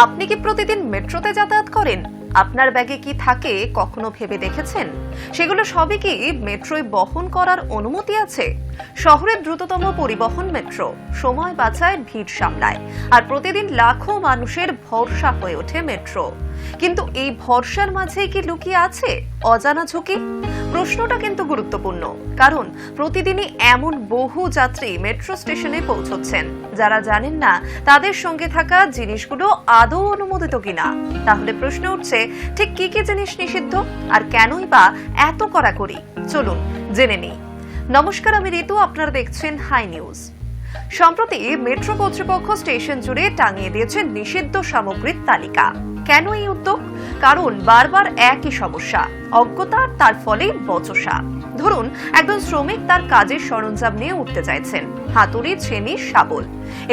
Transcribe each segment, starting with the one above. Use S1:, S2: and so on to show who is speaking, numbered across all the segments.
S1: আপনি কি প্রতিদিন মেট্রোতে যাতায়াত করেন? আপনার ব্যাগে কি থাকে কখনো ভেবে দেখেছেন? সেগুলো সবই কি মেট্রোয় বহন করার অনুমতি আছে? শহরের দ্রুততম পরিবহন মেট্রো সময় বাঁচায়, ভিড় সামলায়, আর প্রতিদিন লাখো মানুষের ভরসা হয়ে ওঠে মেট্রো। কিন্তু এই ভরসার মাঝে কি লুকিয়ে আছে অজানা ঝুঁকি? প্রশ্নটা কিন্তু গুরুত্বপূর্ণ, কারণ প্রতিদিনই এমন বহু যাত্রী মেট্রো স্টেশনে পৌঁছচ্ছেন যারা জানেন না তাদের সঙ্গে থাকা জিনিসগুলো আদৌ অনুমোদিত কিনা। তাহলে প্রশ্ন উঠছে, ঠিক কি কি জিনিস নিষিদ্ধ আর কেনই বা এত কড়াকড়ি? চলুন জেনে নিই। নমস্কার, আমি ঋতু, আপনারা দেখছেন হাই নিউজ। সম্প্রতি মেট্রো কর্তৃপক্ষ স্টেশন জুড়ে টাঙিয়ে দিয়েছে নিষিদ্ধ সামগ্রীর তালিকা। কেন এই উদ্যোগ? কারণ বারবার একই সমস্যা, অজ্ঞতা, তার ফলে বচসা। ধরুন, একজন শ্রমিক তার কাজের সরঞ্জাম নিয়ে উঠতে চাইছেন, হাতুড়ি, ছেনি, শাবল।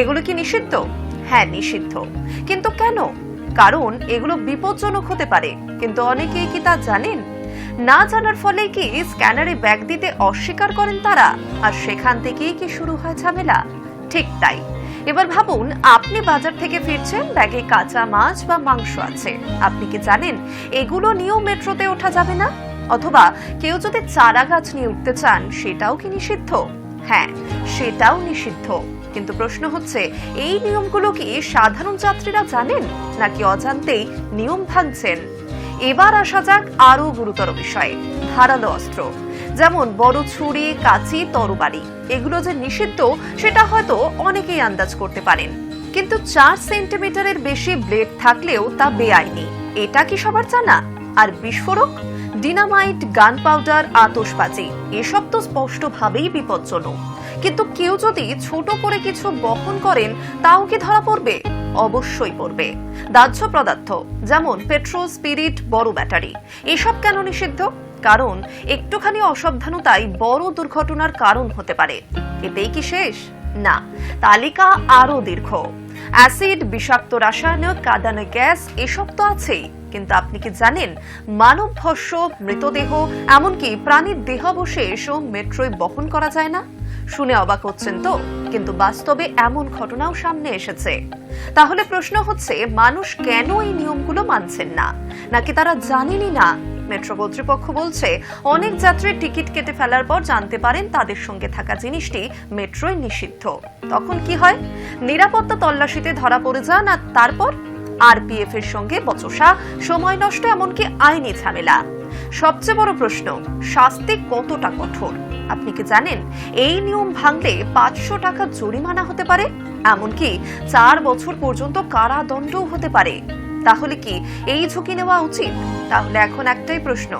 S1: এগুলো কি নিষিদ্ধ? হ্যাঁ, নিষিদ্ধ। কিন্তু কেন? কারণ এগুলো বিপজ্জনক হতে পারে। কিন্তু অনেকেই কি তা জানেন? না জানার ফলে কি স্ক্যানারে ব্যাগ দিতে অস্বীকার করেন তারা, আর সেখান থেকেই কি শুরু হয় ঝামেলা। ঠিক তাই। এবার ভাবুন, আপনি বাজার থেকে ফিরছেন, ব্যাগে কাঁচা মাছ বা মাংস আছে। আপনি কি জানেন এগুলো নিয়েও মেট্রোতে ওঠা যাবে না? অথবা কেউ যদি চারা গাছ নিয়ে উঠতে চান, সেটাও কি নিষিদ্ধ? হ্যাঁ, সেটাও নিষিদ্ধ। কিন্তু প্রশ্ন হচ্ছে, এই নিয়মগুলো কি সাধারণ যাত্রীরা জানেন, নাকি অজান্তেই নিয়ম ভাঙছেন? এবার আসা যাক আরো গুরুতর বিষয়ে, ধারালো অস্ত্র। যেমন বড় ছুরি, কাঁচি, তরবারি। এগুলো যে নিষিদ্ধ সেটা হয়তো অনেকেই আন্দাজ করতে পারেন, কিন্তু 4 সেন্টিমিটারের বেশি ব্লেড থাকলেও তা বেআইনি। এটা কি সবার জানা? আর বিস্ফোরক, ডিনামাইট, গান পাউডার, আতশবাজি, এসব তো স্পষ্টভাবেই বিপজ্জনক। কিন্তু কেউ যদি ছোট করে কিছু বহন করেন, তাও কি ধরা পড়বে? অবশ্যই পড়বে। দাহ্য পদার্থ যেমন পেট্রোল, স্পিরিট, বড় ব্যাটারি, এসব কেন নিষিদ্ধ? কারণ একটুখানি অসাবধানতাই বড় দুর্ঘটনার কারণ হতে পারে। এতেই কি শেষ? না, তালিকা আরো দীর্ঘ। অ্যাসিড, বিষাক্ত রাসায়নিক, কাঁদানে গ্যাস, এসব তো আছেই। কিন্তু আপনি কি জানেন মানব ভস্য, মৃতদেহ, এমনকি প্রাণীর দেহাবশেষও মেট্রোয় বহন করা যায় না? শুনে অবাক হচ্ছেন তো, কিন্তু বাস্তবে এমন ঘটনাও সামনে এসেছে। তাহলে প্রশ্ন হচ্ছে, মানুষ কেন এই নিয়মগুলো মানছেন না? নাকি তারা জানেনই না? মেট্রো কর্তৃপক্ষ বলছে, অনেক যাত্রী টিকিট কেটে ফেলার পর জানতে পারেন তাদের সঙ্গে থাকা জিনিসটি মেট্রোয় নিষিদ্ধ। তখন কি হয়? নিরাপত্তা তল্লাশিতে ধরা পড়ে যান, আর তারপর আরপিএফ এর সঙ্গে বচসা, সময় নষ্ট, এমনকি আইনি ঝামেলা। সবচেয়ে বড় প্রশ্ন, শাস্তি কতটা কঠোর? আপনি কি জানেন এই নিয়ম ভাঙলে 500 টাকা জরিমানা হতে পারে, এমনকি 4 বছর পর্যন্ত কারাদণ্ডও হতে পারে। তাহলে কি এই ঝুঁকি নেওয়া উচিত? তাহলে এখন একটাই প্রশ্ন,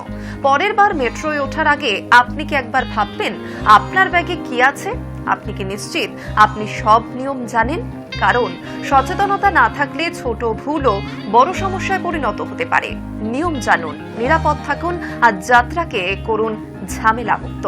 S1: পরের বার মেট্রোয় ওঠার আগে আপনি কি একবার ভাববেন আপনার ব্যাগে কি আছে? আপনি কি নিশ্চিত আপনি সব নিয়ম জানেন? কারণ সচেতনতা না থাকলে ছোট ভুলও বড় সমস্যায় পরিণত হতে পারে। নিয়ম জানুন, নিরাপদ থাকুন, আর যাত্রাকে করুন ঝামেলা মুক্ত।